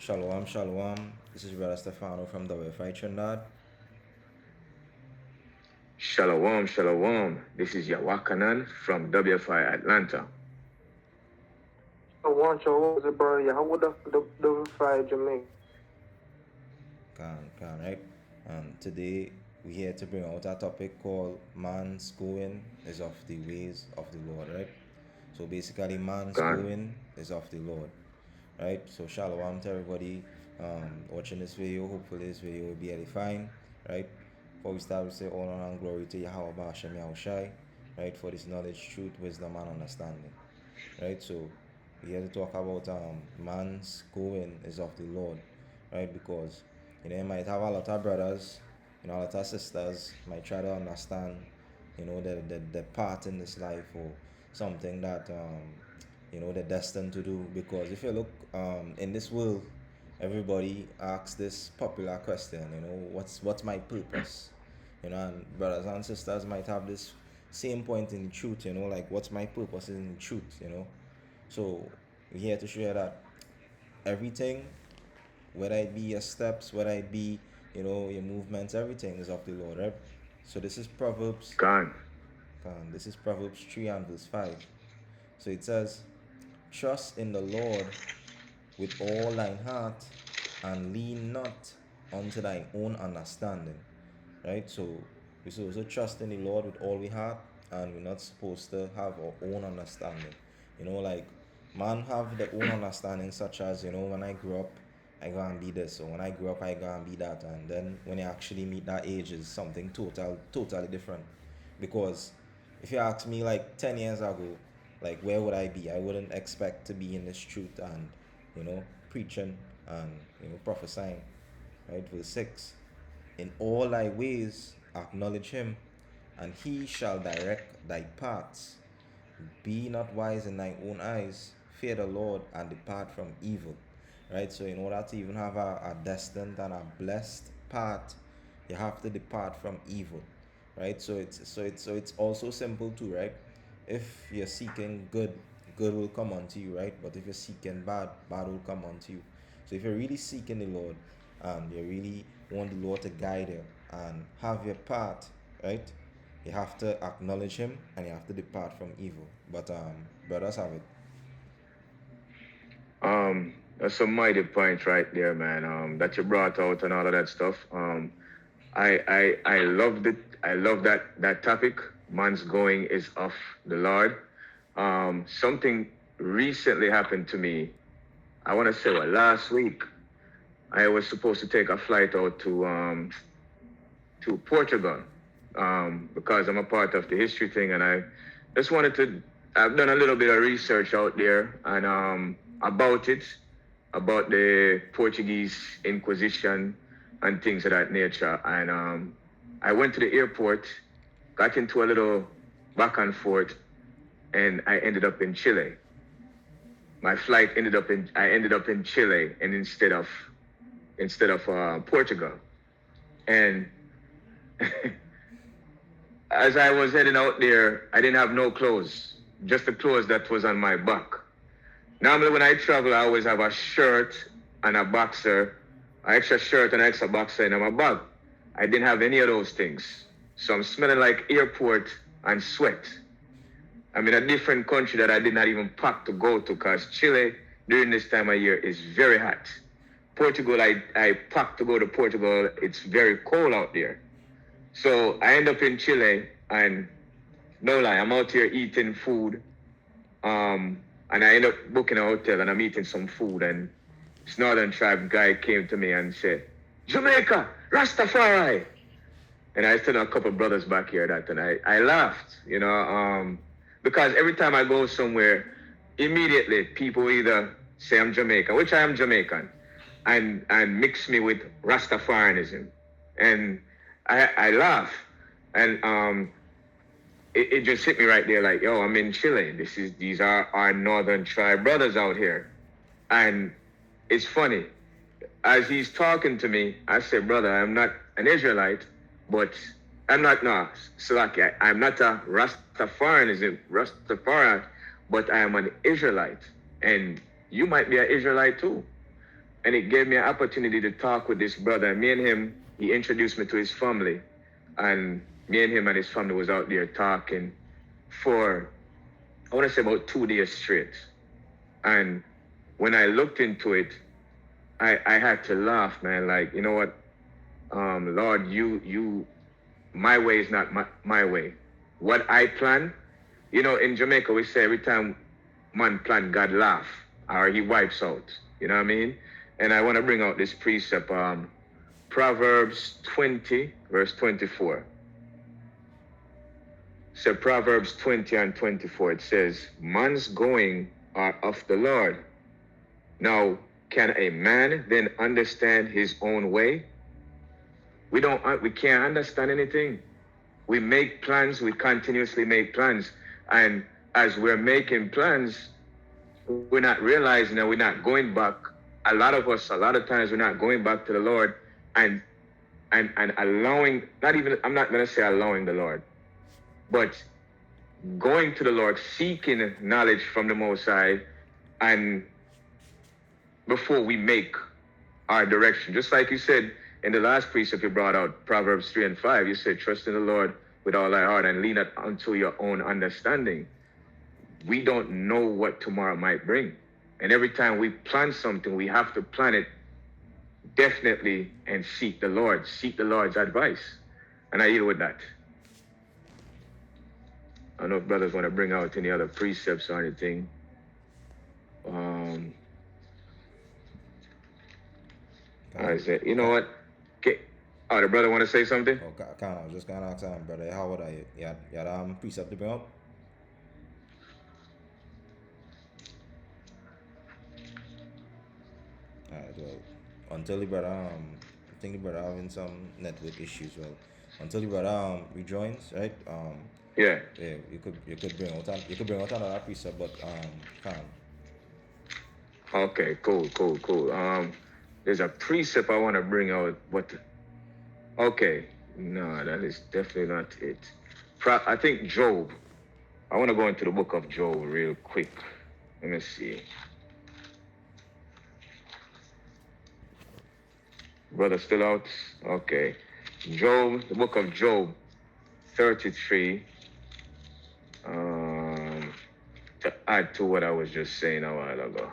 Shalom, shalom. This is Brother Stefano from WFI Trinidad. Shalom, shalom. This is Yawakanan from WFI Atlanta. Shalom, is it brother? Yeah, how would the fire Jamaica? Right? And today we're here to bring out a topic called man's going is of the ways of the Lord, right? So basically, man's Gone. going is of the Lord, right? So shalom to everybody watching this video. Hopefully, this video will be edifying, right? Before we start, we say all honor and glory to Yahweh Bashem Yahushai, right? For this knowledge, truth, wisdom, and understanding, right? So we have to talk about man's going is of the Lord, right? Because you might have a lot of brothers, a lot of sisters might try to understand, the part in this life or something that they're destined to do. Because if you look in this world, everybody asks this popular question, what's my purpose? And brothers and sisters might have this same point in the truth, like what's my purpose in the truth. So we're here to share that everything, whether it be your steps, whether it be, your movements, everything is of the Lord, right? So Gone. This is Proverbs 3 and verse 5. So it says, trust in the Lord with all thine heart and lean not unto thine own understanding, right? So we're supposed to trust in the Lord with all we heart, and we're not supposed to have our own understanding. Like man have their own understanding, such as, when I grew up, I go and be this, or when I grew up, I go and be that, and then when you actually meet that age, is something totally different. Because if you ask me like 10 years ago, like where would I be? I wouldn't expect to be in this truth and preaching and prophesying, right? Verse 6, in all thy ways acknowledge him, and he shall direct thy paths. Be not wise in thine own eyes, fear the Lord and depart from evil, right? So in order to even have a destined and a blessed path, you have to depart from evil, right? So it's also simple too, right? If you're seeking good, good will come unto you, right? But if you're seeking bad, bad will come unto you. So if you're really seeking the Lord and you really want the Lord to guide you and have your path, right? You have to acknowledge him and you have to depart from evil. But brothers have it. That's some mighty point right there, man. That you brought out and all of that stuff. I loved it. I love that topic. Man's going is of the Lord. Something recently happened to me. I want to say last week. I was supposed to take a flight out to Portugal because I'm a part of the history thing, and I just wanted to. I've done a little bit of research out there and about it, about the Portuguese Inquisition and things of that nature. And I went to the airport, got into a little back and forth, and I ended up in Chile. My flight I ended up in Chile, and instead of Portugal. And as I was heading out there, I didn't have no clothes, just the clothes that was on my back. Normally, when I travel, I always have a shirt and a boxer, an extra shirt and an extra boxer in my bag. I didn't have any of those things. So I'm smelling like airport and sweat. I'm in a different country that I did not even pack to go to because Chile during this time of year is very hot. Portugal, I packed to go to Portugal. It's very cold out there. So I end up in Chile and no lie, I'm out here eating food. And I end up booking a hotel and I'm eating some food and this Northern Tribe guy came to me and said, Jamaica, Rastafari. And I still know a couple brothers back here that and I laughed, because every time I go somewhere, immediately people either say I'm Jamaican, which I am Jamaican, and mix me with Rastafarianism. And I laugh. And it just hit me right there like, yo, I'm in Chile. These are our Northern Tribe brothers out here. And it's funny. As he's talking to me, I said, brother, I'm not an Israelite, but I'm not, no, Salaki, I'm not a Rastafarian, but I am an Israelite. And you might be an Israelite too. And it gave me an opportunity to talk with this brother. Me and him, he introduced me to his family. And me and him and his family was out there talking for, I want to say about 2 days straight. And when I looked into it, I had to laugh, man. Like, you know what? Lord, my way is not my way. What I plan, you know, in Jamaica, we say every time man plan, God laugh, or he wipes out. You know what I mean? And I want to bring out this precept, Proverbs 20, verse 24. So Proverbs 20 and 24, it says, man's going are of the Lord. Now, can a man then understand his own way? We can't understand anything. We make plans, we continuously make plans. And as we're making plans, we're not realizing that we're not going back. A lot of times we're not going back to the Lord and allowing, I'm not going to say allowing the Lord, but going to the Lord, seeking knowledge from the Most High, and before we make our direction. Just like you said in the last precept you brought out, Proverbs 3 and 5, you said, trust in the Lord with all thy heart and lean not unto your own understanding. We don't know what tomorrow might bring. And every time we plan something, we have to plan it definitely and seek the Lord's advice. And I yield with that. I don't know if brothers want to bring out any other precepts or anything. I said, you know what? Okay. Oh, the brother want to say something? Oh, kind of. Just kind of ask him, brother. How would I? Yeah, precept to bring out. Alright, well, until the brother, I think the brother having some network issues. Well, until the brother rejoins, right? Yeah. Yeah, you could bring out another precept, but can. Okay, cool. There's a precept I want to bring out, but okay, no, that is definitely not it. I think Job. I want to go into the book of Job real quick. Let me see. Brother still out? Okay. Job, the book of Job 33. To add to what I was just saying a while ago.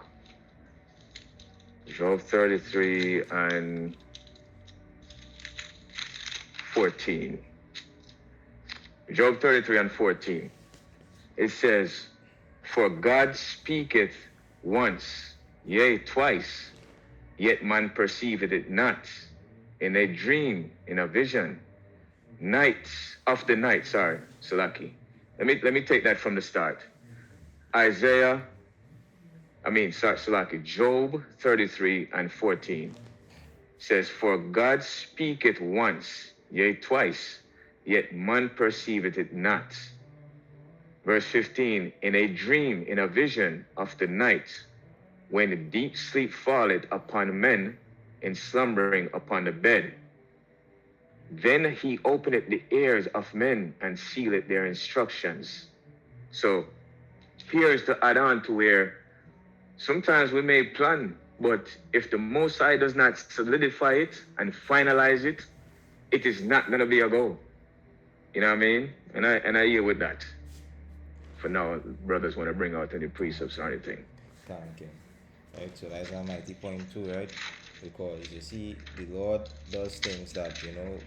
Job 33 and 14. Job 33 and 14. It says, for God speaketh once, yea, twice, yet man perceiveth it not. In a dream, in a vision, Salaki. Let me take that from the start. Job 33 and 14 says, for God speaketh once, yea, twice, yet man perceiveth it not. Verse 15, in a dream, in a vision of the night, when deep sleep falleth upon men, in slumbering upon the bed. Then he openeth the ears of men and sealeth their instructions. So here's to add on to where sometimes we may plan, but if the Most High does not solidify it and finalize it, it is not going to be a go. You know what I mean? And I hear with that. For now, brothers want to bring out any precepts or anything. Thank you. Right, so that's a mighty point too, right? Because you see, the Lord does things that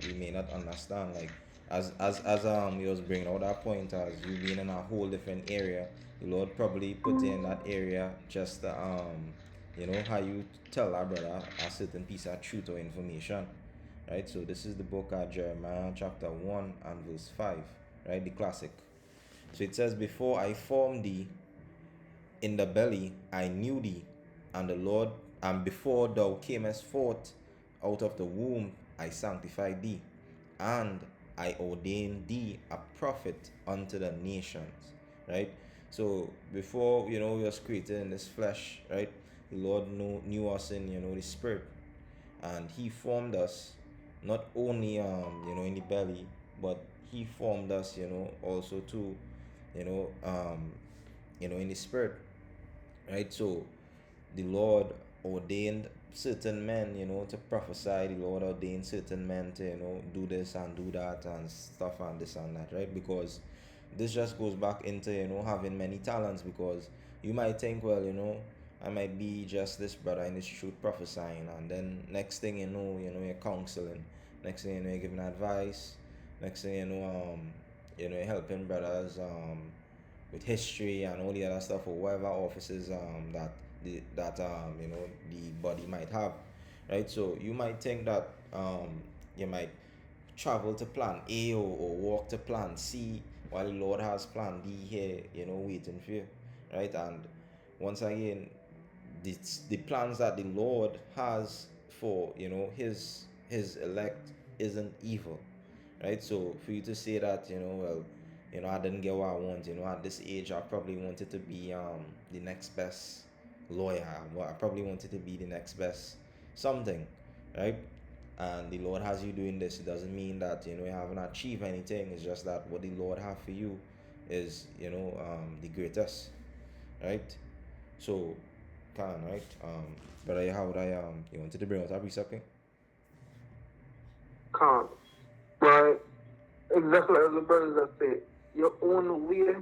we may not understand. Like as he was bringing out that point, as you being in a whole different area, the Lord probably put you in that area just to, how you tell our brother a certain piece of truth or information, right? So this is the book of Jeremiah chapter 1 and verse 5, right? The classic. So it says, before I formed thee in the belly, I knew thee, and before thou camest forth out of the womb, I sanctified thee, and I ordained thee a prophet unto the nations, right? So before we was created in this flesh, right? The Lord knew us in the spirit, and He formed us not only in the belly, but He formed us also too in the spirit, right? So the Lord ordained certain men, to prophesy. The Lord ordained certain men to, do this and do that and stuff and this and that, right? Because this just goes back into, having many talents. Because you might think, well, I might be just this brother in this truth prophesying, and then next thing you know, you're counseling. Next thing you know, you're giving advice. Next thing you know, you're helping brothers with history and all the other stuff, or whatever offices the body might have, right? So you might think that you might travel to plan A, or walk to plan C, while the Lord has plan D here, waiting for you, right? And once again, the plans that the Lord has for his elect isn't evil, right? So for you to say that, well, I didn't get what I want, at this age I probably wanted to be the next best lawyer. I probably wanted to be the next best something, right? And the Lord has you doing this. It doesn't mean that you haven't achieved anything. It's just that what the Lord have for you is the greatest, right? So, right? But how would you wanted to bring out a precept? Can't. Right? Exactly as the brothers have said. Your own way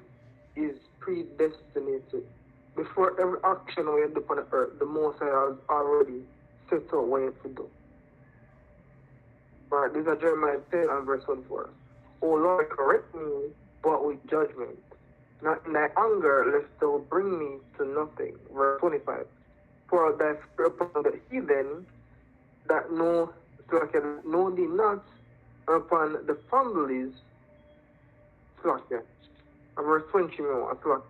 is predestinated. Before every action we do upon the earth, the Most High has already set out what you have to do. Right? This is Jeremiah 10 and verse 24. O Lord, correct me, but with judgment. Not in thy anger, lest thou bring me to nothing. Verse 25. For thy spirit upon the heathen that know thee not, upon the families, verse 20 more,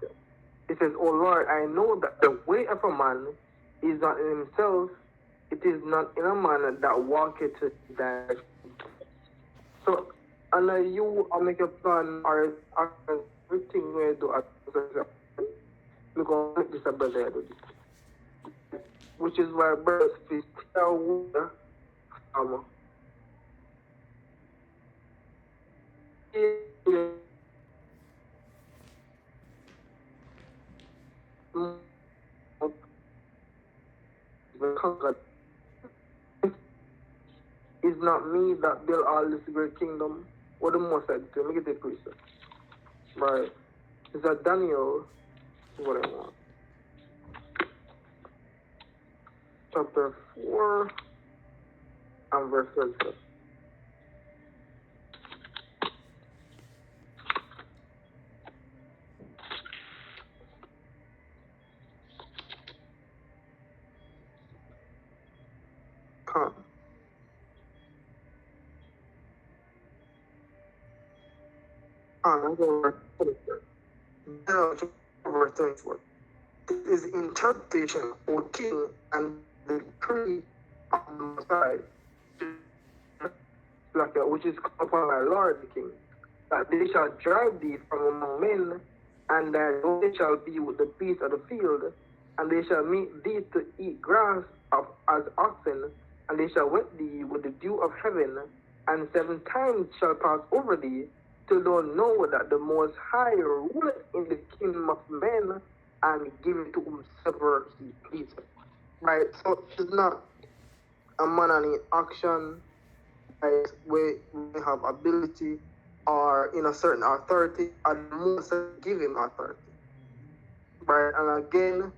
it says, O Lord, I know that the way of a man is not in himself, it is not in a man that walketh thy. So, and you make a plan or everything we do at we're going to make this a brother do this. Which is why brothers please tell is not me that build all this great kingdom. What the most I do, make it a precept. Right. Is that Daniel? What I want. Chapter 4 and verse 12. Come. Verse 24. This is interpretation, O king, and the decree of the Messiah, which is upon my Lord the king, that they shall drive thee from among men, and that they shall be with the beasts of the field, and they shall meet thee to eat grass as oxen, and they shall wet thee with the dew of heaven, and 7 times shall pass over thee, till thou know that the Most High ruleth in the kingdom of men, and give it to whomsoever he pleases. Right? So it's not a man in action, right, where we have ability or in a certain authority, and most give him authority. Right? And again,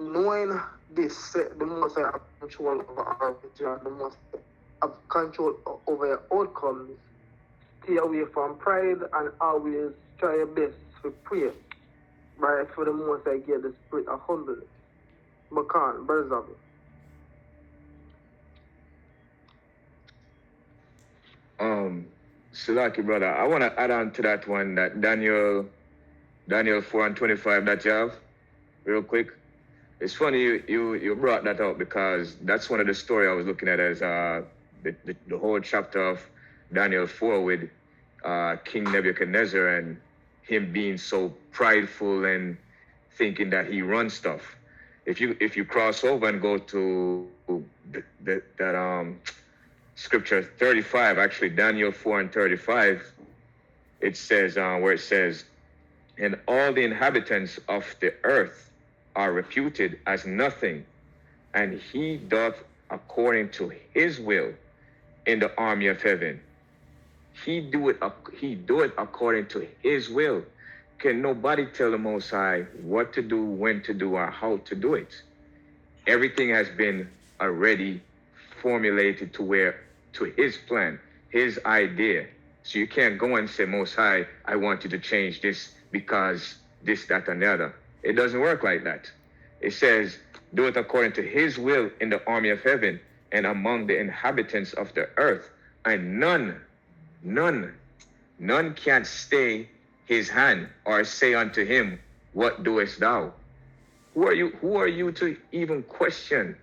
knowing this, the most have control over our future, the most have control over your outcomes. Stay away from pride and always try your best to pray. Right? For the most I get the spirit of humbleness. Bakan, brothers of it. Silaki brother, I want to add on to that one, that Daniel 4 and 25 that you have, real quick. It's funny you brought that up, because that's one of the story I was looking at as the whole chapter of Daniel 4 with King Nebuchadnezzar and him being so prideful and thinking that he runs stuff. If you cross over and go to that scripture 35, actually Daniel 4 and 35, it says where it says, and all the inhabitants of the earth are reputed as nothing, and he doth according to his will in the army of heaven. He do it according to his will. Can nobody tell the Most High what to do, when to do, or how to do it? Everything has been already formulated to his plan, his idea. So you can't go and say, Most High, I want you to change this because this, that, and the other. It doesn't work like that. It says, do it according to his will in the army of heaven and among the inhabitants of the earth. And none can stay his hand or say unto him, what doest thou? Who are you to even question?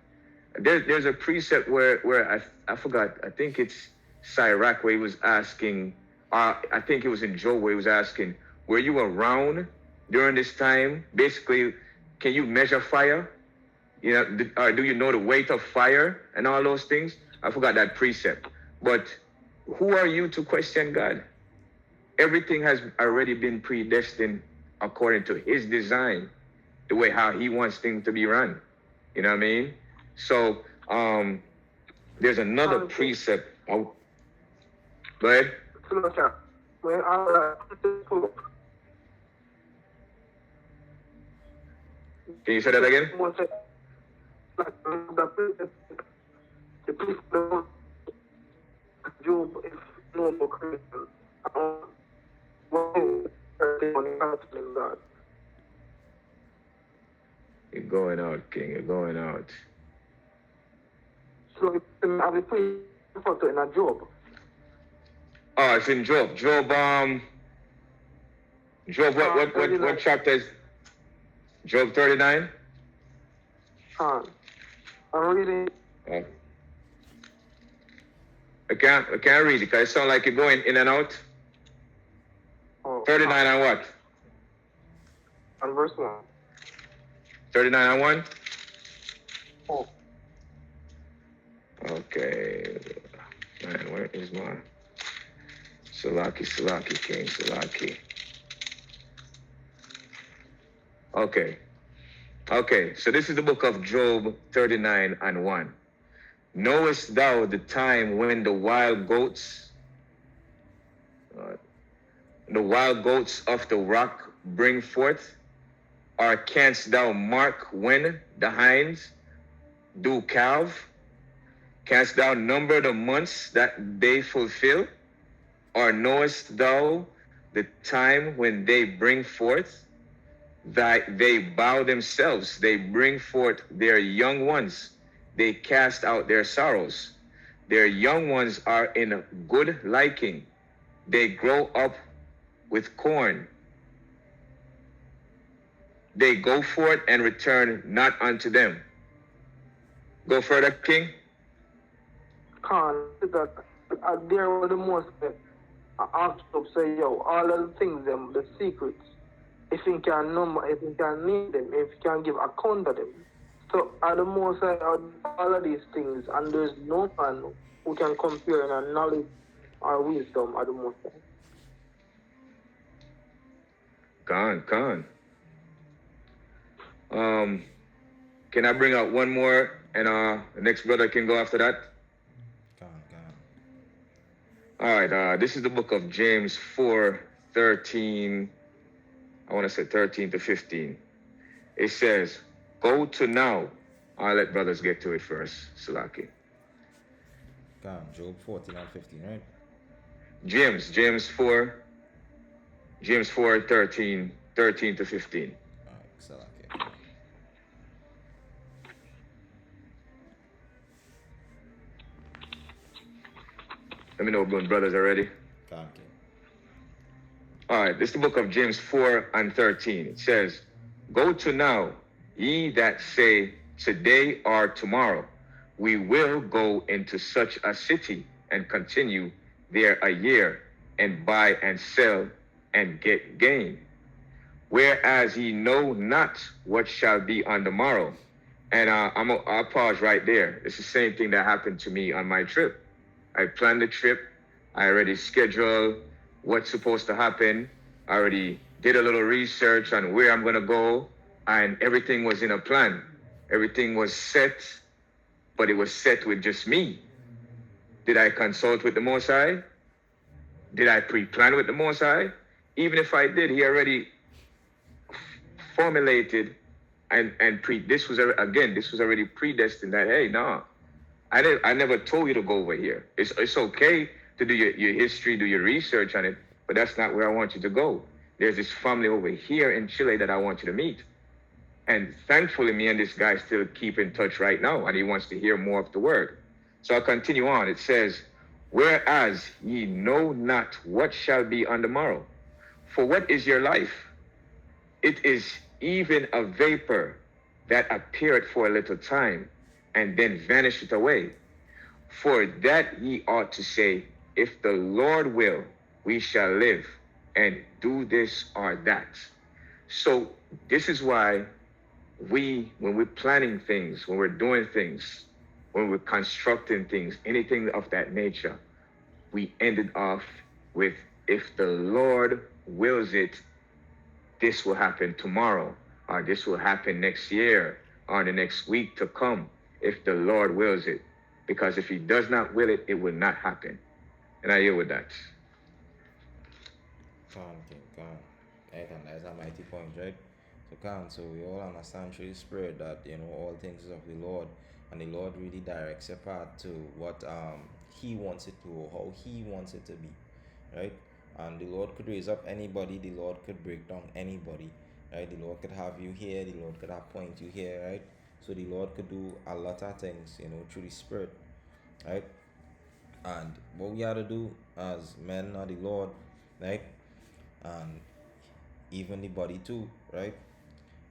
There's a precept where I forgot, I think it's Sirach, where he was asking, I think it was in Job where he was asking, were you around during this time? Basically, can you measure fire? You know, or do you know the weight of fire and all those things? I forgot that precept. But who are you to question God? Everything has already been predestined according to his design, the way how he wants things to be run. You know what I mean? So there's another precept. Oh, go ahead. Can you say that again? Job is no more Christian. You're going out, King. You're going out. So I will put it in a Job. Oh, it's in Job. Job, what chapter is Job 39? I'm reading. Oh. I can't read it because it sounds like you're going in and out. 39 and what? On verse 1. 39 and 1? Oh. Okay. Man, where is my Salaki, King, Salaki. Okay, so this is the book of Job 39 and 1. Knowest thou the time when the wild goats of the rock bring forth? Or canst thou mark when the hinds do calve? Canst thou number the months that they fulfill? Or knowest thou the time when they bring forth? That they bow themselves, they bring forth their young ones, they cast out their sorrows. Their young ones are in a good liking. They grow up with corn. They go forth and return not unto them. Go further, King. That there were the most asked to say, yo, all of the things, them, the secrets, if you can number, if you can name them, if you can give account of them. So at the most all of these things, and there's no man who can compare in our knowledge or wisdom at the most. Khan. Can I bring out one more and the next brother can go after that? Khan. All right, this is the book of James 4:13. I want to say 13 to 15. It says, go to now. I'll let brothers get to it first, Salaki. Khan, Job 14 and 15, right? James 4, 13 to 15. All right, Salaki. Let me know when brothers are ready. Khan, King. All right, this is the book of James 4 and 13. It says, go to now, ye that say today or tomorrow, we will go into such a city and continue there a year and buy and sell and get gain. Whereas ye know not what shall be on the morrow. And I'll pause right there. It's the same thing that happened to me on my trip. I planned the trip. I already scheduled what's supposed to happen. I already did a little research on where I'm going to go, and everything was in a plan. Everything was set, but it was set with just me. Did I consult with the Most High? Did I pre-plan with the Most High? Even if I did, he already formulated this was already predestined that, hey, no, I never told you to go over here. It's okay to do your history, do your research on it, but that's not where I want you to go. There's this family over here in Chile that I want you to meet. And thankfully, me and this guy still keep in touch right now, and he wants to hear more of the word. So I'll continue on. It says, whereas ye know not what shall be on the morrow. For what is your life? It is even a vapor that appeareth for a little time, and then vanisheth away. For that ye ought to say, if the Lord will, we shall live, and do this or that. So this is why when we're planning things, when we're doing things, when we're constructing things, anything of that nature, we ended off with, if the Lord wills it, this will happen tomorrow, or this will happen next year, or the next week to come, if the Lord wills it. Because if he does not will it, it will not happen. And I yield with that. Can. Right, and that's a mighty point, right? So we all understand through the Spirit that all things is of the Lord, and the Lord really directs your path to what He wants it to, or how He wants it to be, right? And the Lord could raise up anybody, the Lord could break down anybody, right? The Lord could have you here, the Lord could appoint you here, right? So the Lord could do a lot of things, through the Spirit, right? And what we have to do as men of the Lord, right? And even the body too, right?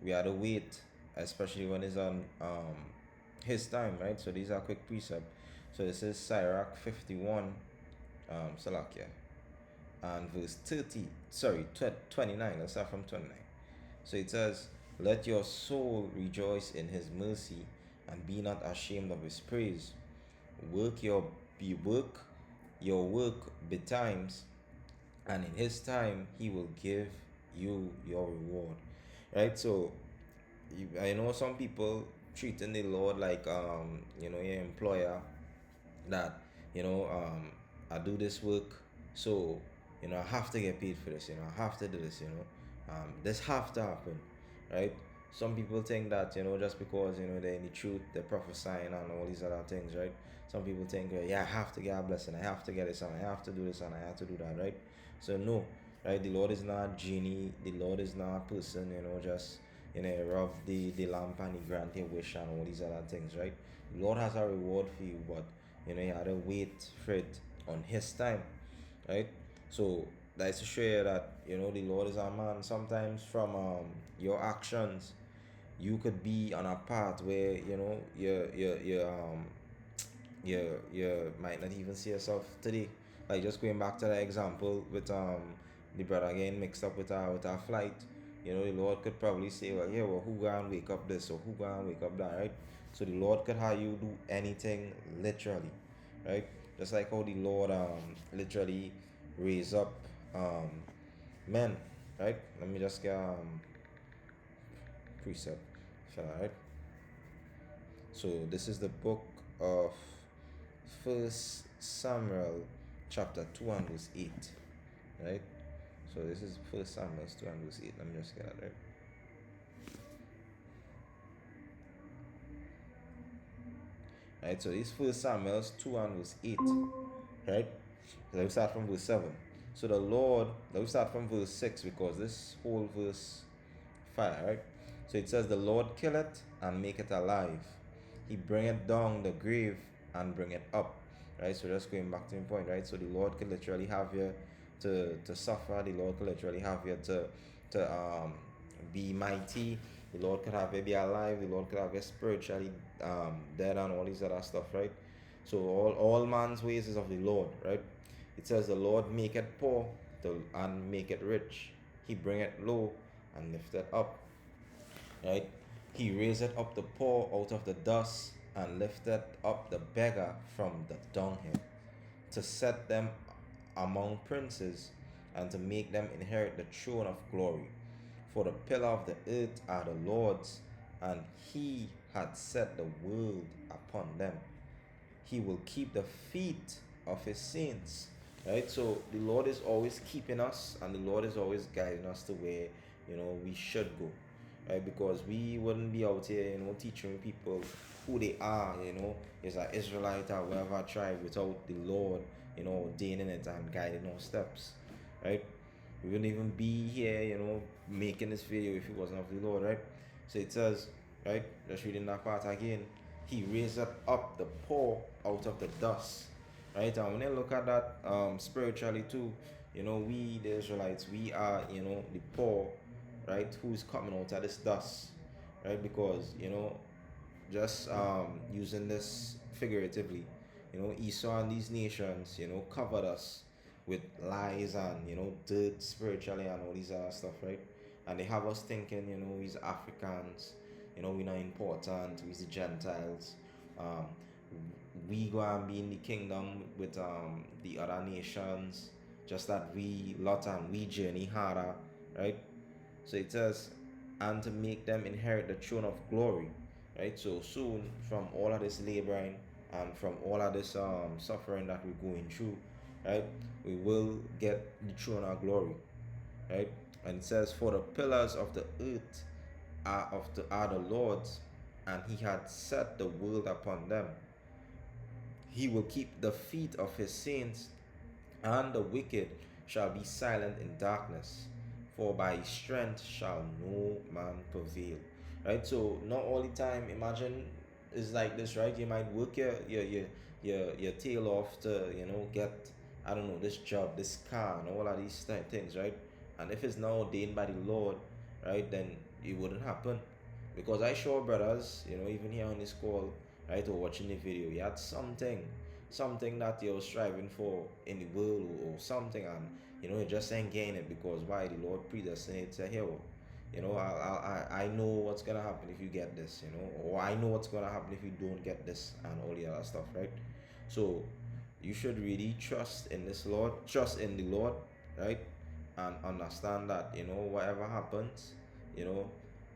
We have to wait, especially when it's on his time, right? So these are quick precept. So this is Sirach 51, Salakia, and verse 29. Let's start from 29. So it says, let your soul rejoice in his mercy, and be not ashamed of his praise. Work your work betimes, and in his time he will give you your reward, right? So I know some people treating the Lord like your employer, that I do this work, so I have to get paid for this, I have to do this, this have to happen, right? Some people think that just because they're in the truth, they're prophesying and all these other things, right? Some people think, yeah, I have to get a blessing, I have to get this, and I have to do this, and I have to do that, right? So no, right? The Lord is not a genie, the Lord is not a person, just rub the lamp and he grant your wish and all these other things, right? The Lord has a reward for you, but you have to wait for it on his time, right? So that's to show you that the Lord is a man. Sometimes from your actions, you could be on a path where you might not even see yourself today. Like just going back to the example with the brother getting mixed up with our flight. The Lord could probably say, well, who gonna wake up this, or who gonna wake up that, right? So the Lord could have you do anything literally, right? Just like how the Lord literally raise up men, right? Let me just get precept, right? So this is the book of 1 Samuel chapter 2 and verse 8, right? So this is 1 Samuel 2 and verse 8. Let me just get that right. Right, so this 1 Samuel 2 and verse 8, right? So let's start from verse 7. So let's start from verse 6, because this whole verse 5, right? So it says, the Lord killeth and maketh alive. He bringeth down the grave and bringeth up. Right? So just going back to the point, right? So the Lord could literally have you to suffer. The Lord could literally have you to be mighty. The Lord could have you be alive. The Lord could have you spiritually dead and all these other stuff, right? So all man's ways is of the Lord, right? It says the Lord maketh poor and maketh rich. He bringeth low and lifteth up, right? He raiseth up the poor out of the dust, and lifteth up the beggar from the dunghill, to set them among princes, and to make them inherit the throne of glory. For the pillar of the earth are the Lord's, and he had set the world upon them. He will keep the feet of his saints. Right? So the Lord is always keeping us, and the Lord is always guiding us to where we should go. Right? Because we wouldn't be out here, teaching people who they are, as an Israelite or whatever tribe, without the Lord, ordaining it and guiding our steps. Right? We wouldn't even be here, making this video if it wasn't of the Lord, right? So it says, right, just reading that part again, he raised up the poor out of the dust, right? And when you look at that spiritually too, we the Israelites, we are, the poor, right, who's coming out of this dust, right? Because, just using this figuratively, Esau and these nations, covered us with lies and dirt spiritually and all these other stuff, right? And they have us thinking, we's Africans, we're not important, we's the Gentiles. We go and be in the kingdom with the other nations, just that we lot and we journey harder, right? So it says, and to make them inherit the throne of glory, right? So soon, from all of this laboring and from all of this suffering that we're going through, right, we will get the throne of glory, right? And it says, for the pillars of the earth are the Lord's, and he had set the world upon them. He will keep the feet of his saints, and the wicked shall be silent in darkness, for by his strength shall no man prevail. Right? So not all the time, imagine it's like this, right? You might work your tail off to, get, I don't know, this job, this car, and all of these things, right? And if it's not ordained by the Lord, right, then it wouldn't happen. Because I show brothers, even here on this call, right, or watching the video, you had something that you're striving for in the world, or something, and you just ain't getting it because why? The Lord predestined to here. I know what's gonna happen if you get this, or I know what's gonna happen if you don't get this, and all the other stuff, right? So you should really trust in the Lord, right? And understand that, whatever happens,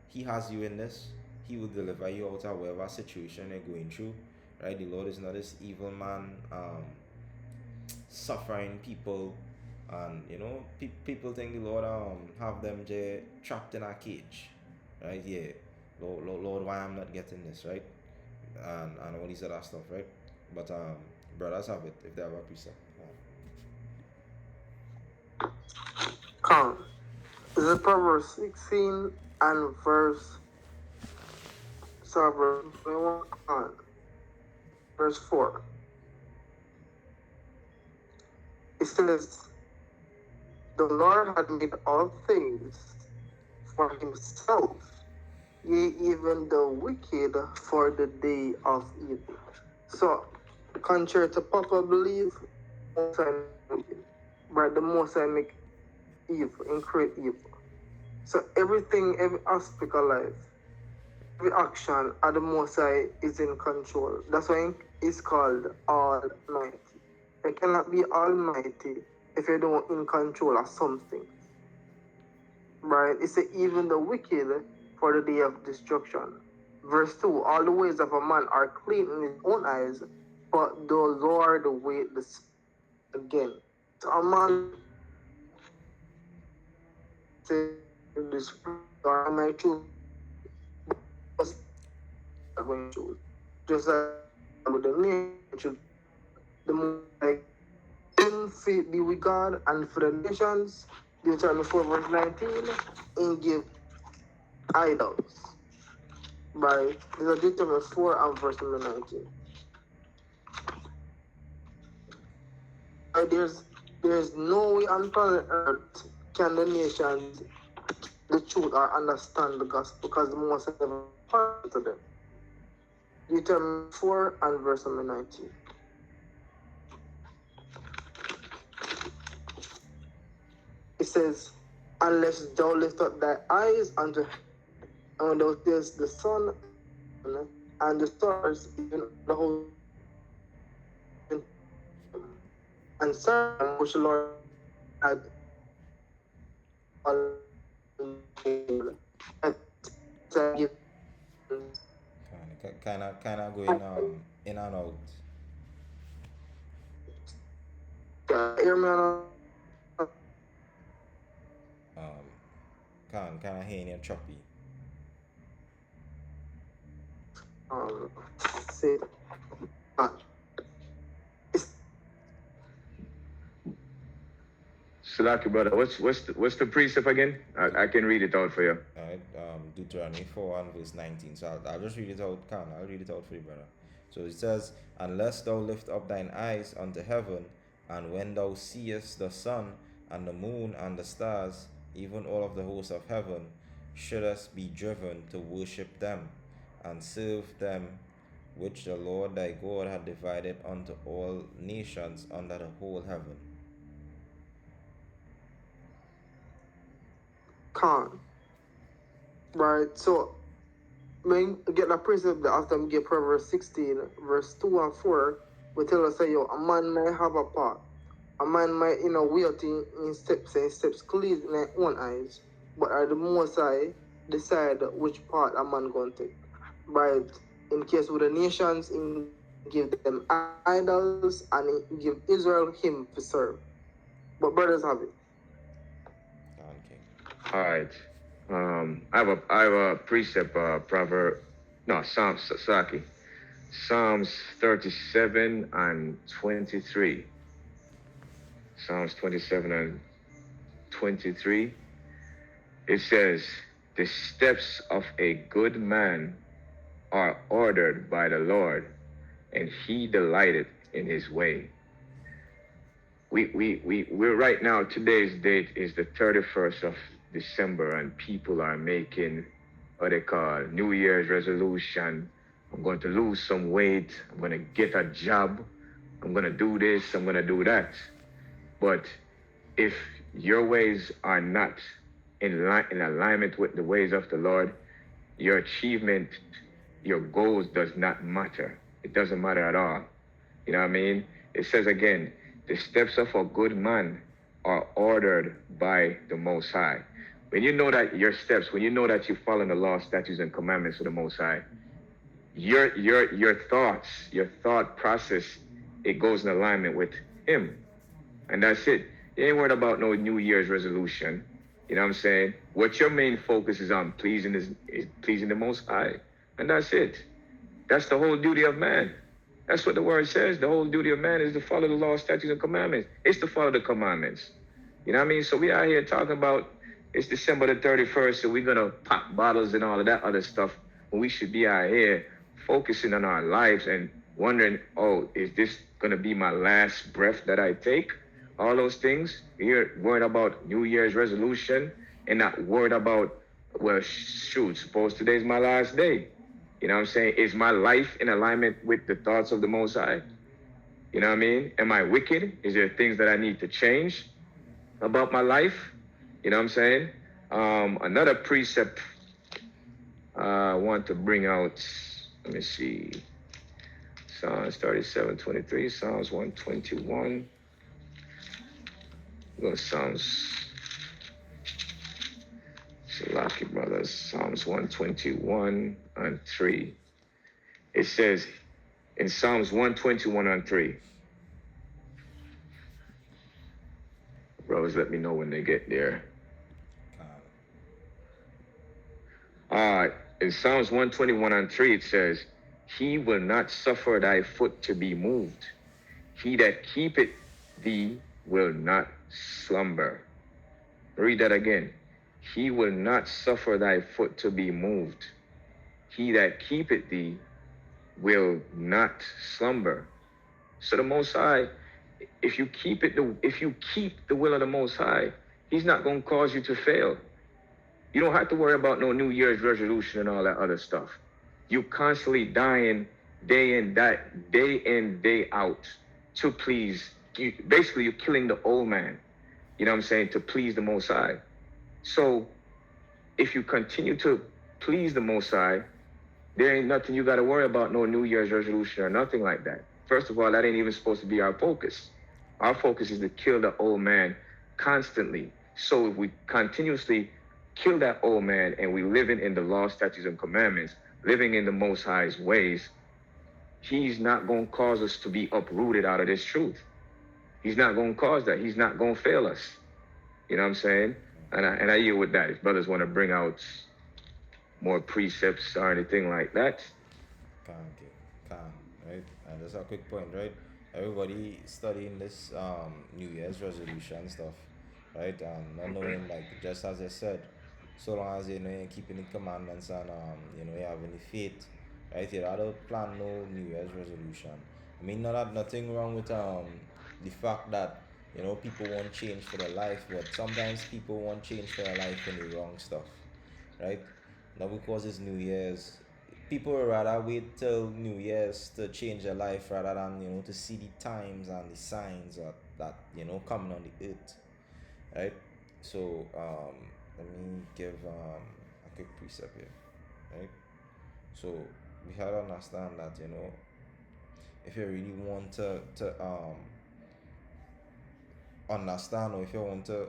he has you in this. He will deliver you out of whatever situation you're going through, right? The Lord is not this evil man suffering people, and people think the Lord have them trapped in a cage, right? Yeah, Lord, why I'm not getting this, right? And all these other stuff, right? But brothers have it if they have a precept. Come. This is Proverbs 16 and verse 21, verse 4. It says, the Lord had made all things for himself, yea, even the wicked for the day of evil. So, contrary to popular belief, Most High make wicked, but the Most High make evil and create evil. So everything, every aspect of life, every action of the Most High is in control. That's why it's called Almighty. You cannot be Almighty if you don't in control of something. Right? It says even the wicked for the day of destruction. Verse 2, all the ways of a man are clean in his own eyes, but the Lord weighs the spirit. Again. So a man says the spirit or I might choose going to choose. Just like with the nature, the most like faith be with God, and for the nations, Deuteronomy 4 verse 19, and give idols. By Deuteronomy 4 and verse number 19. There's no way on planet Earth can the nations the truth or understand the gospel, because the most have never heard to them. Deuteronomy 4 and verse number 19. It says, unless thou lift up thy eyes unto heaven, and when thou seest the sun and the stars, even the whole, and sun which the Lord had Kind of kind of going in and out. Hear me now? Um, kind of hearing you choppy. Um, see, uh, it's Salaki, brother, what's the precept again? I can read it out for you. All right, Deuteronomy 4 and verse 19. So I'll just read it out. I'll read it out for you, brother. So it says, "Unless thou lift up thine eyes unto heaven, and when thou seest the sun and the moon and the stars, even all of the hosts of heaven, shouldest be driven to worship them, and serve them, which the Lord thy God had divided unto all nations under the whole heaven." calm. Right, so when you get that precept that after we get Proverbs 16, verse 2 and 4, we tell us, say, yo, a man may have a part. A man might, wait in steps and steps clean in their own eyes, but at the most I decide which part a man going to take. Right, in case with the nations, in give them idols and in give Israel him to serve. But brothers have it. Okay. All right. I have a precept, Psalms, Saki. Psalms 37 and 23. Psalms 27 and 23. It says, "The steps of a good man are ordered by the Lord, and he delighteth in his way." We're right now, today's date is the 31st of December, and people are making what they call New Year's resolution. I'm going to lose some weight. I'm going to get a job. I'm going to do this. I'm going to do that. But if your ways are not in alignment with the ways of the Lord, your achievement, your goals does not matter. It doesn't matter at all. You know what I mean? It says again, "The steps of a good man are ordered by the Most High." When you know that your steps, when you know that you follow the law, statutes, and commandments of the Most High, your thoughts, your thought process, it goes in alignment with Him, and that's it. You ain't worried about no New Year's resolution. You know what I'm saying? What your main focus is on pleasing is pleasing the Most High, and that's it. That's the whole duty of man. That's what the word says. The whole duty of man is to follow the law, statutes, and commandments. It's to follow the commandments. You know what I mean? So we out here talking about it's December the 31st, so we're going to pop bottles and all of that other stuff when we should be out here focusing on our lives and wondering, oh, is this going to be my last breath that I take? All those things. You're worried about New Year's resolution and not worried about, well, shoot, suppose today's my last day. You know what I'm saying? Is my life in alignment with the thoughts of the Most High? You know what I mean? Am I wicked? Is there things that I need to change about my life? You know what I'm saying? Another precept I want to bring out, let me see. Psalms 37:23, Psalms 121. Go Psalms. Salaki brothers, Psalms 121 and 3. It says in Psalms 121 and 3. Brothers, let me know when they get there. In Psalms 121 and 3, it says, "He will not suffer thy foot to be moved. He that keepeth thee will not slumber." Read that again. "He will not suffer thy foot to be moved. He that keepeth thee will not slumber." So the Most High, if you keep the will of the Most High, He's not going to cause you to fail. You don't have to worry about no New Year's resolution and all that other stuff. You constantly dying day in, day out to please. Basically, you're killing the old man. You know what I'm saying? To please the Most High. So if you continue to please the Most High, there ain't nothing you got to worry about, no New Year's resolution or nothing like that. First of all, that ain't even supposed to be our focus. Our focus is to kill the old man constantly. So if we continuously kill that old man and we living in the law, statutes, and commandments, living in the Most High's ways, He's not going to cause us to be uprooted out of this truth. He's not going to cause that. He's not going to fail us. You know what I'm saying? And I yield with that. If brothers want to bring out more precepts or anything like that. Can, right? And that's a quick point, right? Everybody studying this New Year's resolution stuff, right? And not knowing, like, just as I said, so long as you know you're keeping the commandments and you know, you're having the faith, right? You rather plan no New Year's resolution. I mean, nothing wrong with the fact that, you know, people want change for their life, but sometimes people want change for their life in the wrong stuff, right? Not because it's New Year's. People would rather wait till New Year's to change their life rather than, you know, to see the times and the signs that you know, coming on the earth, right? So let me give a quick precept here, right? So we have to understand that, you know, if you really want to understand, or if you want to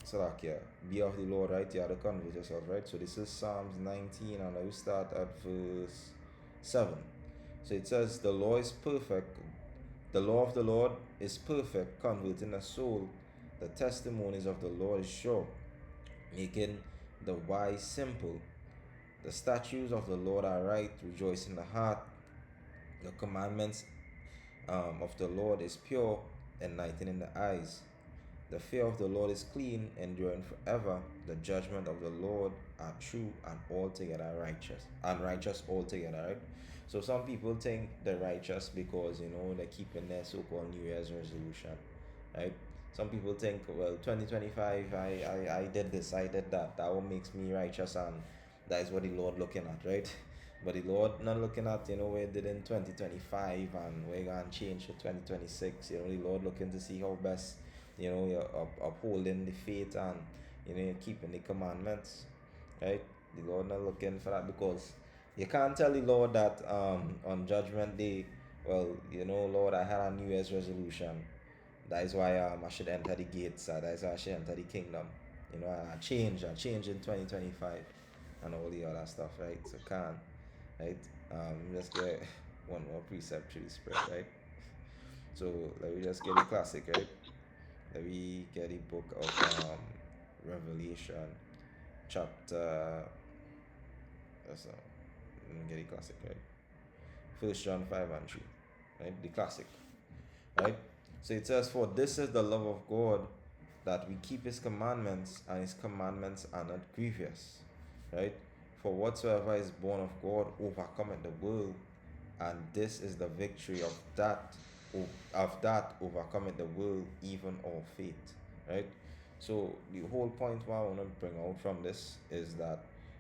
so like, yeah, be of the Lord, right? You have to convert yourself, right? So this is Psalms 19, and I will start at verse 7. So it says, the law is perfect. The law of the Lord is perfect, converting the soul. The testimonies of the Lord is sure, making the wise simple. The statutes of the Lord are right, rejoice in the heart. The commandments of the Lord is pure, enlightening the eyes. The fear of the Lord is clean, enduring forever. The judgment of the Lord are true and altogether righteous. And righteous altogether, right? So some people think they're righteous because, you know, they're keeping their so-called New Year's resolution, right? Some people think, well, 2025, I did this, I did that. That what makes me righteous, and that is what the Lord looking at, right? But the Lord not looking at, you know, what He did in 2025 and we're going to change for 2026. You know, the Lord looking to see how best, you know, you're upholding the faith and, you know, you're keeping the commandments, right? The Lord not looking for that, because you can't tell the Lord that on Judgment Day, well, you know, Lord, I had a New Year's resolution. That is why I should enter the gates. That is why I should enter the kingdom. You know, I change in 2025 and all the other stuff, right? So can't, right? Just get one more precept through the spread, right? So let me just get the classic, right? Let me get the book of Revelation, chapter. Let me get the classic, right? 1 John 5 and 3, right? The classic, right? So it says, for this is the love of God, that we keep His commandments, and His commandments are not grievous, right? For whatsoever is born of God overcometh the world, and this is the victory of that overcometh the world, even our faith, right? So the whole point what I want to bring out from this is that,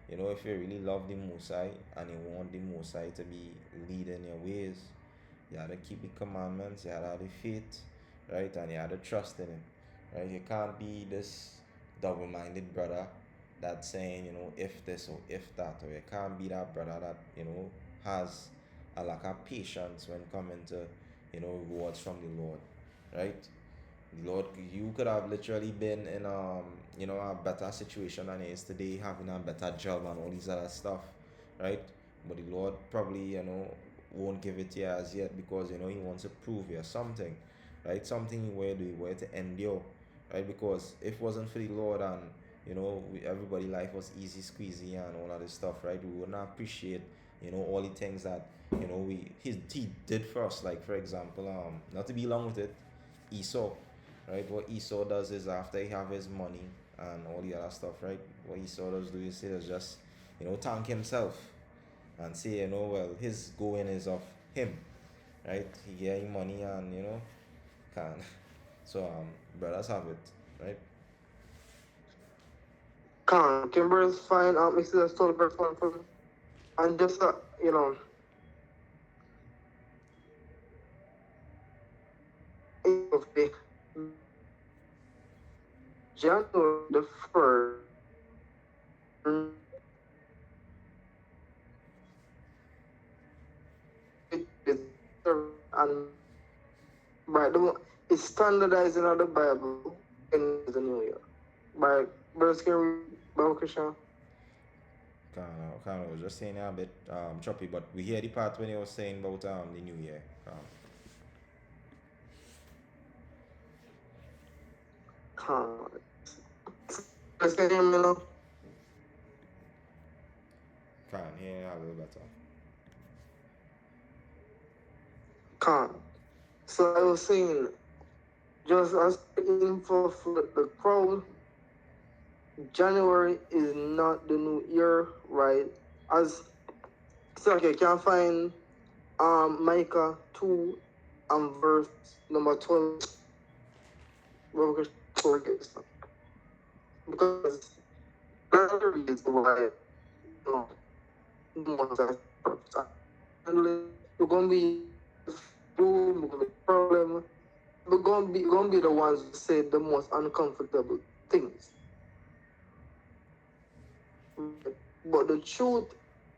you know, if you really love the Most High and you want the Most High to be leading your ways, you have to keep the commandments, you have to have the faith, right? And you have to trust in Him, right? You can't be this double-minded brother that's saying, you know, if this or if that, or you can't be that brother that, you know, has a lack of patience when coming to, you know, rewards from the Lord, right? The Lord, you could have literally been in you know, a better situation than it is today, having a better job and all these other stuff, right? But the Lord probably, you know, won't give it to you as yet, because, you know, He wants to prove you something, right? Something where you were to endure, right? Because if it wasn't for the Lord and, you know, everybody life was easy squeezy and all of this stuff, right? We would not appreciate, you know, all the things that, you know, he did for us. Like, for example, not to be long with it, Esau, right? What Esau does is, after he have his money and all the other stuff, right? What Esau does is just, you know, thank himself and say, you know, well, his going is of him, right? He get money and, you know, can. So brothers have it, right? Kimber's fine. Mrs. Stolberg fine for me. And just you know, okay, January the 1st and by the it's standardized in the Bible in the New Year. By Brother Scary, Bible Christian. Kind of was just saying a bit choppy, but we hear the part when he was saying about the new year. Can't. Can you hear me now? Can hear a little better. Can't. So I was saying, just as info for the crowd, January is not the new year, right? As so okay, can find Micah 2 and verse number 12 where we can forget stuff. Because January is why months are we're gonna be boom, we're gonna be problem. We're gonna be the ones who say the most uncomfortable things. But the truth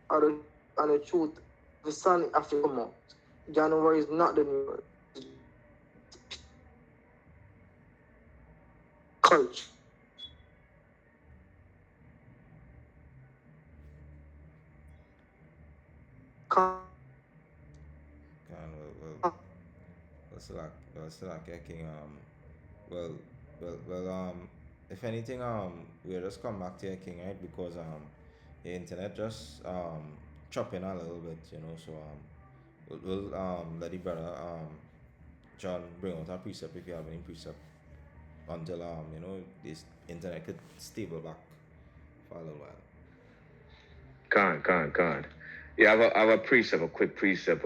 and the truth, the sun have to come out. January is not the new year. Culture. Still like kicking well if anything we'll just come back to your king, right? Because the internet just chopping a little bit, so we'll let the brother John bring out a precept if you have any precept until this internet could stable back for a little while. Con. Yeah, I have a precept, a quick precept.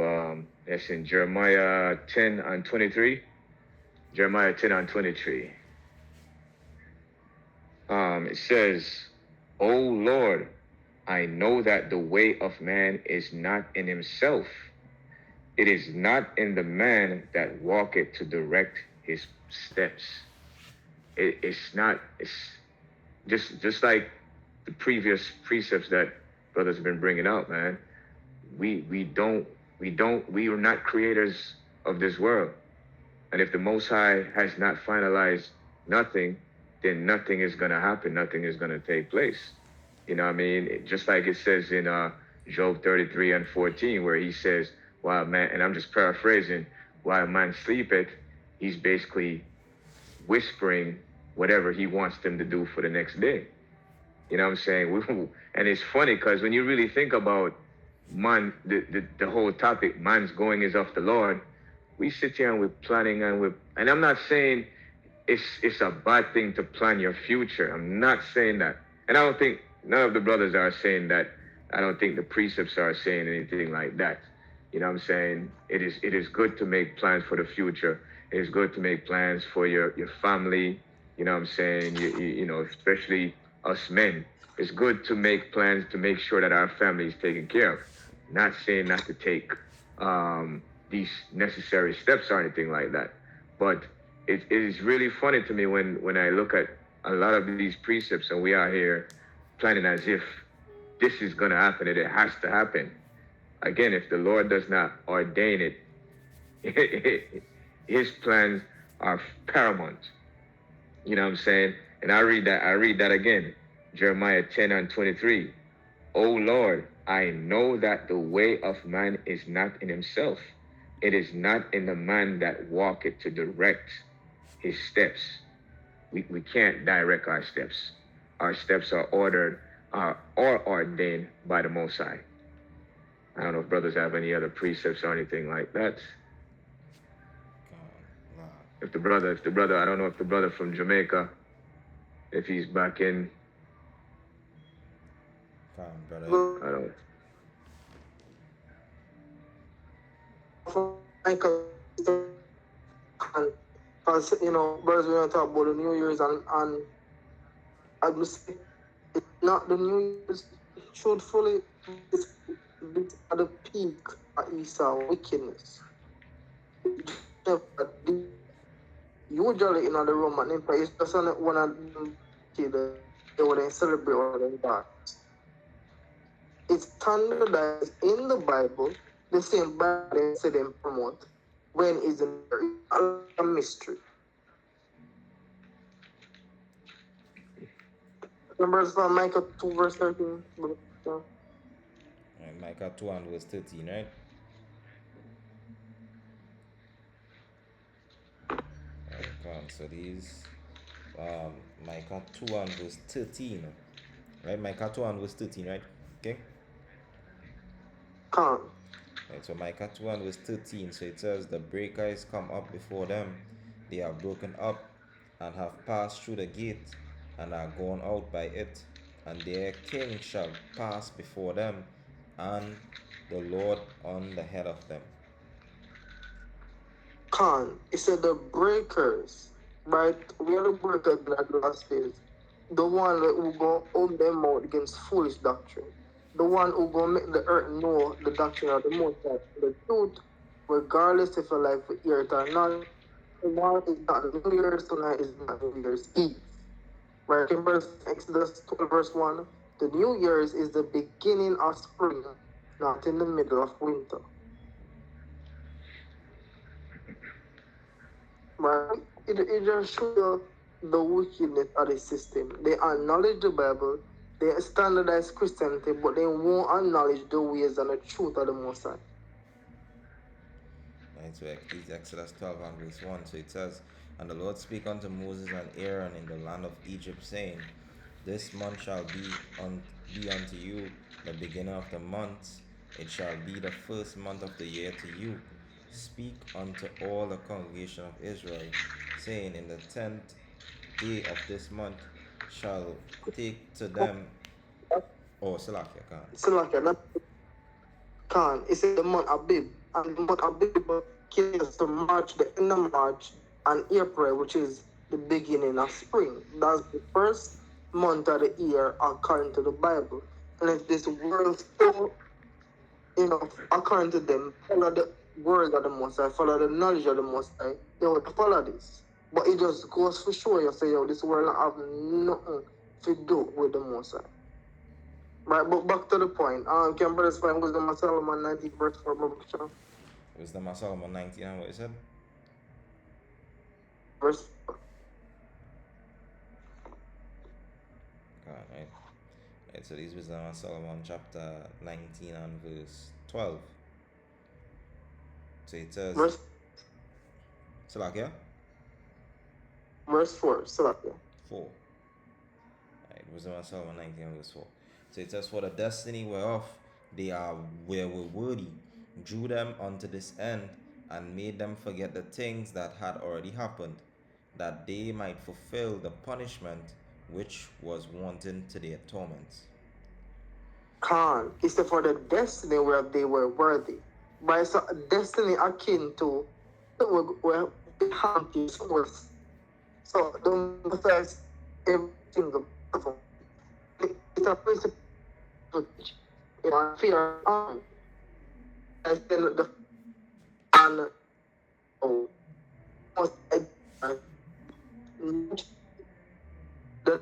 It's in Jeremiah 10 and 23. Jeremiah 10 and 23. It says, O Lord, I know that the way of man is not in himself. It is not in the man that walketh to direct his steps. It's just like the previous precepts that brothers have been bringing out, man. We are not creators of this world. And if the Most High has not finalized nothing, then nothing is going to happen. Nothing is going to take place. You know what I mean? Just like it says in Job 33 and 14, where he says, while man, and I'm just paraphrasing, while man sleepeth, he's basically whispering whatever he wants them to do for the next day. You know what I'm saying? And it's funny because when you really think about man, the whole topic, man's going is of the Lord, we sit here and we're planning and I'm not saying it's a bad thing to plan your future. I'm not saying that. And I don't think none of the brothers are saying that. I don't think the precepts are saying anything like that. You know what I'm saying? It is good to make plans for the future. It is good to make plans for your family. You know what I'm saying? You know, especially us men. It's good to make plans to make sure that our family is taken care of. Not saying not to take these necessary steps or anything like that. But it is really funny to me when I look at a lot of these precepts and we are here planning as if this is going to happen and it has to happen. Again, if the Lord does not ordain it, his plans are paramount. You know what I'm saying? And I read that again. Jeremiah 10 and 23. O Lord, I know that the way of man is not in himself. It is not in the man that walketh to direct his steps. We can't direct our steps. Our steps are ordered or ordained by the Most High. I don't know if brothers have any other precepts or anything like that. If the brother, I don't know if the brother from Jamaica, if he's back in. Brother. I don't. Because brothers, we're gonna talk about the New Year's and I would say it's not the New Year's. Truthfully, it's at the peak of Esau wickedness. Usually in the Roman Empire, it's just one of them they would celebrate all them parts. It's standardized in the Bible, the same Bible they say them promote, when is a mystery. Remember from Micah 2 verse 13? Sure. Right, Micah 2 and verse 13, right? Right, come on. So these Micah 2 and verse 13. Right? Micah 2 and verse 13, right? Okay? Come. Right, so Micah 2 and verse 13. So it says, the breaker is come up before them, they are broken up, and have passed through the gate, and are gone out by it, and their king shall pass before them, and the Lord on the head of them. Khan, it said the breakers, right? We are the breakers in the last days. The one who go open them out against foolish doctrine. The one who go make the earth know the doctrine of the Most High, the truth, regardless if you like to hear it or not. Tomorrow is not New Year's, tonight is not New Year's Eve. Right? In verse Exodus 12, verse 1, the New Year's is the beginning of spring, not in the middle of winter. Right? It just shows the wickedness of the system. They acknowledge the Bible, they standardize Christianity, but they won't acknowledge the ways and the truth of the Most High. Right, so it's Exodus 12 and verse 1. So it says, and the Lord spake unto Moses and Aaron in the land of Egypt, saying, this month shall be unto you the beginning of the months. It shall be the first month of the year to you. Speak unto all the congregation of Israel, saying, in the 10th day of this month shall take to them. Oh, Salakia, Khan. Salakia, not Khan. It's in the month Abib. And the month Abib carries to March, the end of March, and April, which is the beginning of spring. That's the first month of the year according to the Bible. And if this world still, according to them, follow the word of the Most High, follow the knowledge of the Most High, they would follow this. But it just goes for sure, you say, this world have nothing to do with the Most High. Right, but back to the point. Can brothers find Wisdom of Solomon 19 verse 4, Brother Sean? Wisdom of Solomon 19 and what it said? Verse 4. Right. Right, so this Wisdom of Solomon chapter 19 and verse 12. So it says, Verse, Salakia? verse 4, Salakia. 4. Right, Wisdom of Solomon 19 and verse 4. So it says, for the destiny whereof they were worthy, drew them unto this end, and made them forget the things that had already happened, that they might fulfill the punishment which was wanting to their torments. Khan, it's for the destiny where they were worthy. Right, so destiny akin to where it happened to source. So the first everything it's a principle, fear as then the and the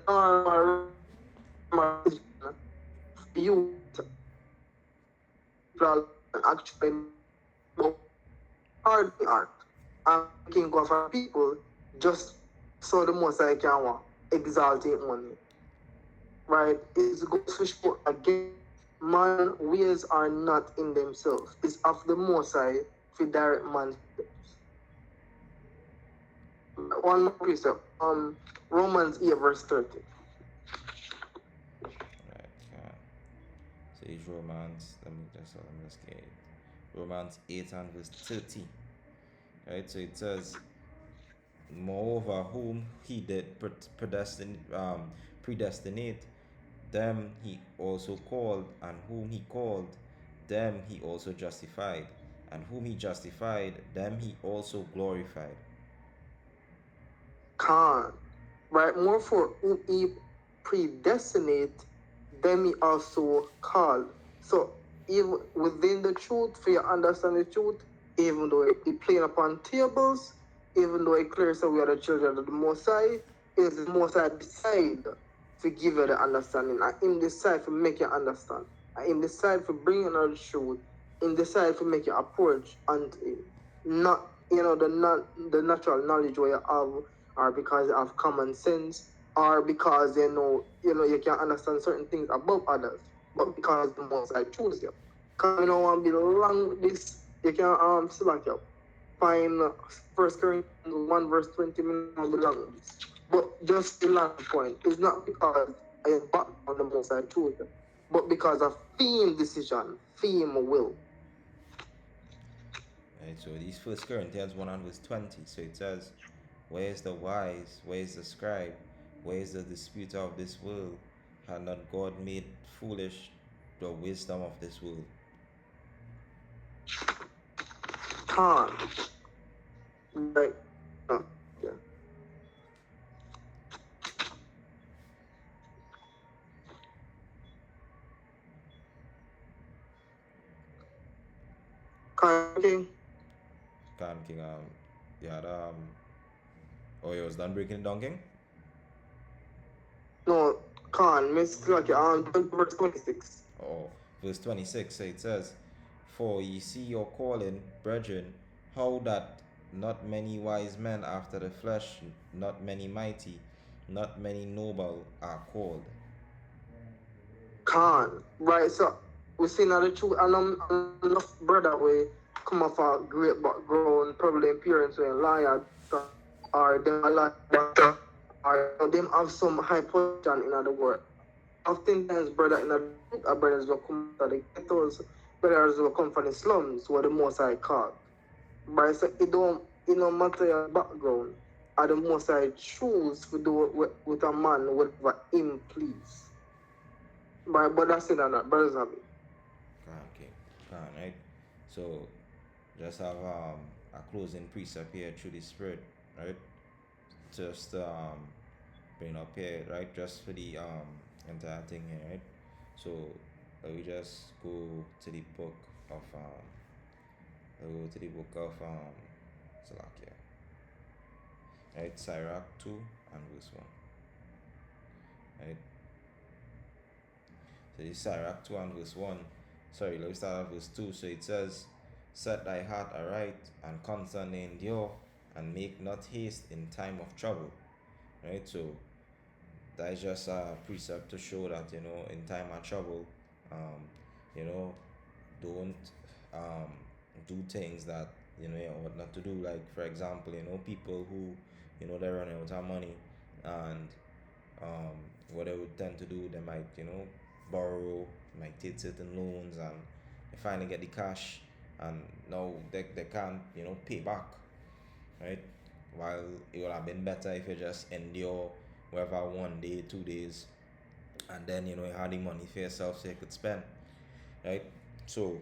normal you actually hard art and king of our people just so the most I can exalt it only. Right? It goes for sure again. Man ways are not in themselves. It's of the Most High for direct man's steps. One more precept. Romans 8 verse 30. Right, so it's Romans, let me just get it. Romans 8 and verse 30. Right, so it says, moreover, whom he did predestinate, them he also called, and whom he called, them he also justified, and whom he justified, them he also glorified. Khan, right? More for whom he predestinate, them he also called. So even within the truth, for you understand the truth, even though it playing upon tables, even though it clears that we are the children of the Most High, is the Most High decide to give you the understanding. And him decide to make you understand. And him decide to bring you another truth. Him decide to make you approach unto him. Not, the natural knowledge where you have, or because you have common sense, or because you can understand certain things above others. but because the Most High choose you. Because you don't want to be long with this, you can select you. Find 1 Corinthians 1 verse 20 minutes belong with this. But just the last point, it's not because I am back on the Most High choose you, but because of theme decision, theme will. Right, so these 1 Corinthians 1 and verse 20. So it says, where is the wise? Where is the scribe? Where is the disputer of this world? Had not God made foolish the wisdom of this world? Can't. Right. Yeah. King. Khan King, you had oh, you was done breaking it down, King? No, Khan, Miss Lucky, verse 26. Oh, verse 26, so it says, for ye see your calling, brethren, how that not many wise men after the flesh, not many mighty, not many noble are called. Khan, right, so we see now the truth, and enough brother we come off a great background, probably in parents were liars, or them a liar, or them have some high position in other world. Oftentimes, brother, in a brothers will come to the ghettos, brothers will come from the slums, where the Most High called. But so it don't matter your background, or the Most High choose to do it with a man whatever him please. But that's it, and brothers have it. Okay, right? So just have a closing precept here through the Spirit, right? Just bring up here, right? Just for the entire thing here, right? So we just go to the book of Salakia, right? Sirach 2 and verse 1, right? So this is Sirach 2 and verse 1. Sorry, let me start at verse 2. So it says, set thy heart aright and constantly endure, and make not haste in time of trouble. Right? So that is just a precept to show that, in time of trouble, don't do things that you ought not to do. Like, for example, people who they're running out of money, and what they would tend to do, they might borrow, might take certain loans, and they finally get the cash, and now they can't pay back, right? While it would have been better if you just endure whatever 1 day, 2 days, and then you had the money for yourself so you could spend, right? So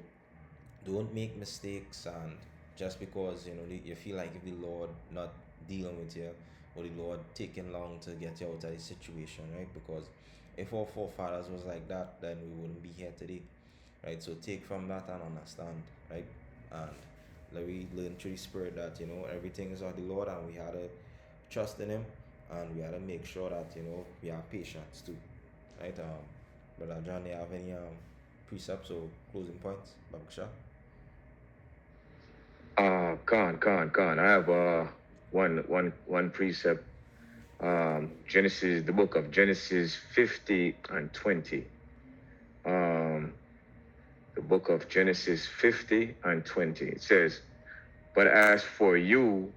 don't make mistakes, and just because you feel like if the Lord not dealing with you, or the Lord taking long to get you out of the situation, right? Because if our forefathers was like that, then we wouldn't be here today, right? So take from that and understand, right? And let we learn through the Spirit that everything is of the Lord, and we had to trust in Him, and we had to make sure that we have patience too, right? Brother John, do you have any precepts or closing points, Babakshah? Khan. I have one precept. Genesis, the book of Genesis 50 and 20. The book of Genesis 50 and 20. It says, but as for you,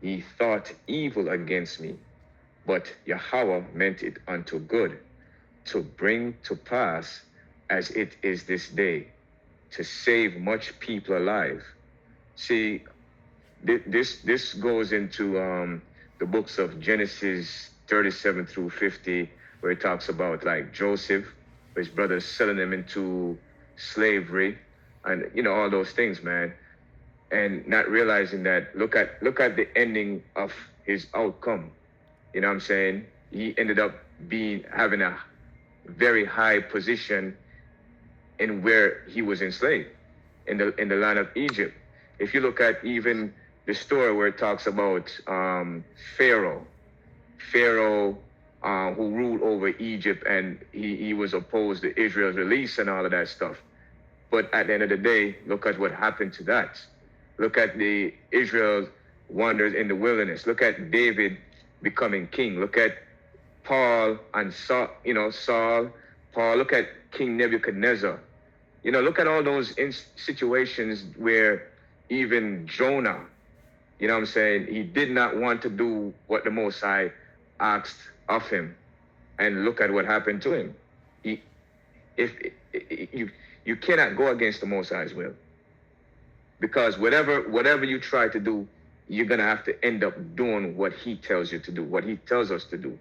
ye thought evil against me, but Yahweh meant it unto good, to bring to pass as it is this day, to save much people alive. See, this goes into the books of Genesis 37 through 50, where it talks about like Joseph, where his brothers selling him into slavery, and all those things, man, and not realizing that look at the ending of his outcome. You know what I'm saying? He ended up having a very high position in where he was enslaved in the land of Egypt. If you look at even the story where it talks about Pharaoh, who ruled over Egypt, and he was opposed to Israel's release and all of that stuff. But at the end of the day, look at what happened to that. Look at the Israel wanders in the wilderness. Look at David becoming king. Look at Paul and Saul. Paul. Look at King Nebuchadnezzar. You know, look at all those situations where even Jonah, you know what I'm saying, he did not want to do what the Most High asked of him. And look at what happened to him. He, if you cannot go against the Most High's will, because whatever you try to do, you're gonna have to end up doing what He tells you to do, what He tells us to do.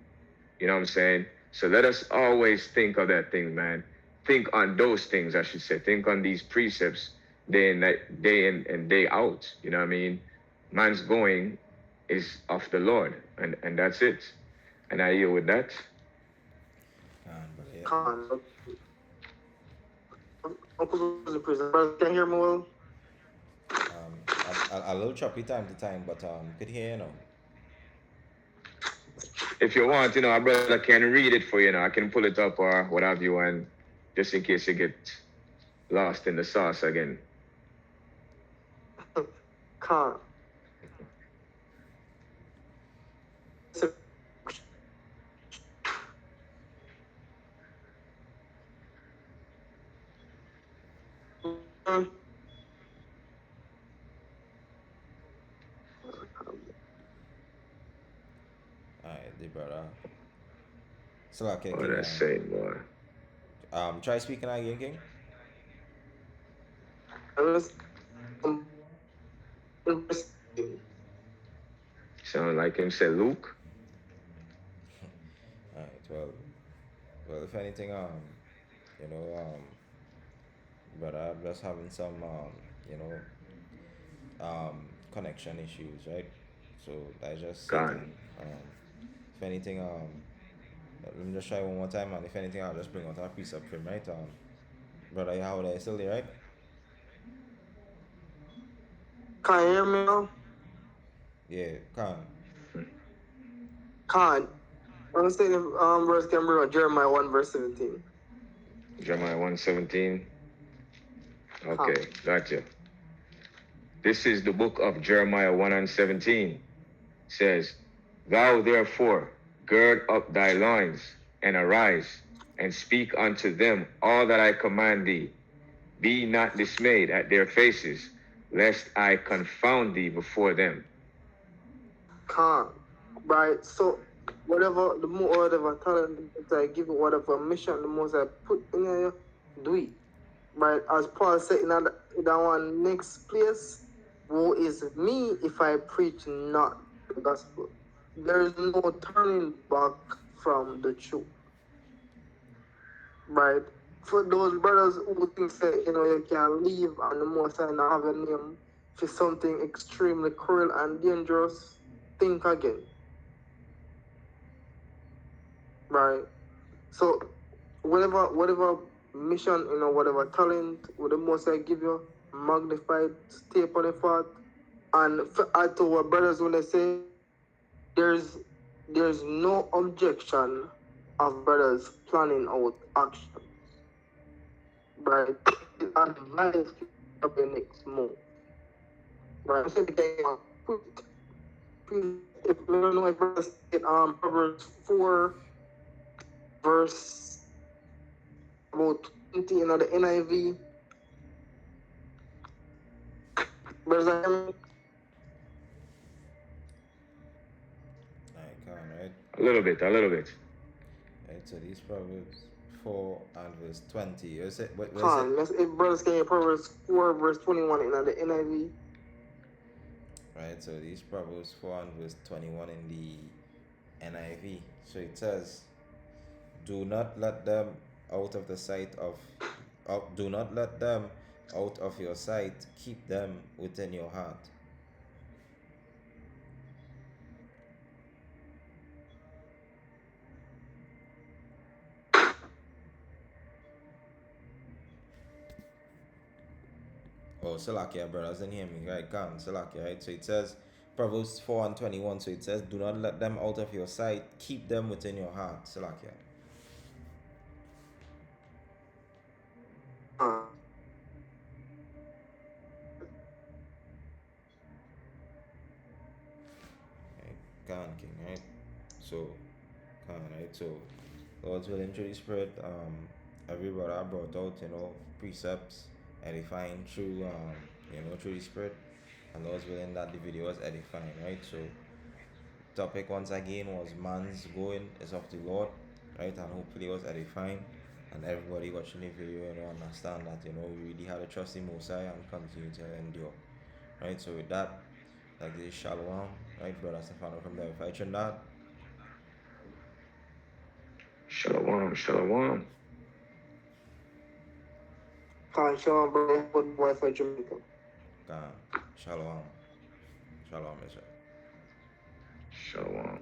You know what I'm saying? So let us always think of that thing, man. Think on those things, I should say. Think on these precepts day in and day out. You know what I mean? Man's going is of the Lord, and that's it. And I yield with that. But yeah. Khan. Uncle was in prison. Brother, can you hear me well? A little choppy time to time, but could hear you now. If you want, you know, a brother can read it for you. Now I can pull it up or what have you, and just in case you get lost in the sauce again. Khan. Alright, the brother. So okay, Oh, King. that's same boy. Try speaking again, King. Sound like him said Luke. Alright, well, if anything, you know, brother, I'm just having some, you know, connection issues, right? So I just Gone. Satan. If anything, let me just try one more time, and if anything, I'll just bring out a piece of him, right? Brother, you how there still there, right? Can you hear me now? Yeah, can. Khan. I'm saying if verse can bring out Jeremiah 1 verse 17. Jeremiah 1:17. Okay, gotcha. This is the book of Jeremiah 1:17. Says, Thou therefore gird up thy loins, and arise, and speak unto them all that I command thee. Be not dismayed at their faces, lest I confound thee before them. Khan. Right? So whatever the more whatever talent that I give you, whatever mission the most I put in you, do it. Right? As Paul said in that one next place, woe is me if I preach not the gospel. There is no turning back from the truth. Right? For those brothers who think that you can leave and the most I not have a name for something extremely cruel and dangerous, think again. Right? So whatever mission, whatever talent, what the most I give you, magnified, stay upon the path. And add to what brothers when they say there's no objection of brothers planning out action. Right? Advise of the next move. Right? So if you don't know if verse Proverbs 4 verse about 20 in the NIV. Brothers, Alright, can, right? A little bit. Right, so these Proverbs 4 and verse 20. You said, what is it? let's if brothers can Proverbs 4 verse 21 in the NIV. Right, so these Proverbs 4 and verse 21 in the NIV. So it says, Do not let them out of the sight do not let them out of your sight, keep them within your heart. Oh, Salakia, brothers, didn't hear me, right? Come, Salakia, right? So it says, Proverbs 4 and 21, so it says, Do not let them out of your sight, keep them within your heart. Salakia. Khan King, right? So, Khan, right? So, Lord's willing, through the Spirit, every brother brought out, precepts edifying through, through the Spirit. And Lord's willing that the video was edifying, right? So, topic once again was man's going is of the Lord, right? And hopefully it was edifying. And everybody watching the video, understand that, we really had to trust in Most High and continue to endure, right? So, with that, like this is Shalom, right? Brother Stefano from the Verify Trinidad. Shalom, shalom. Shalom, brother. Good boy for Jamaica. Shalom. Shalom, Israel. Shalom.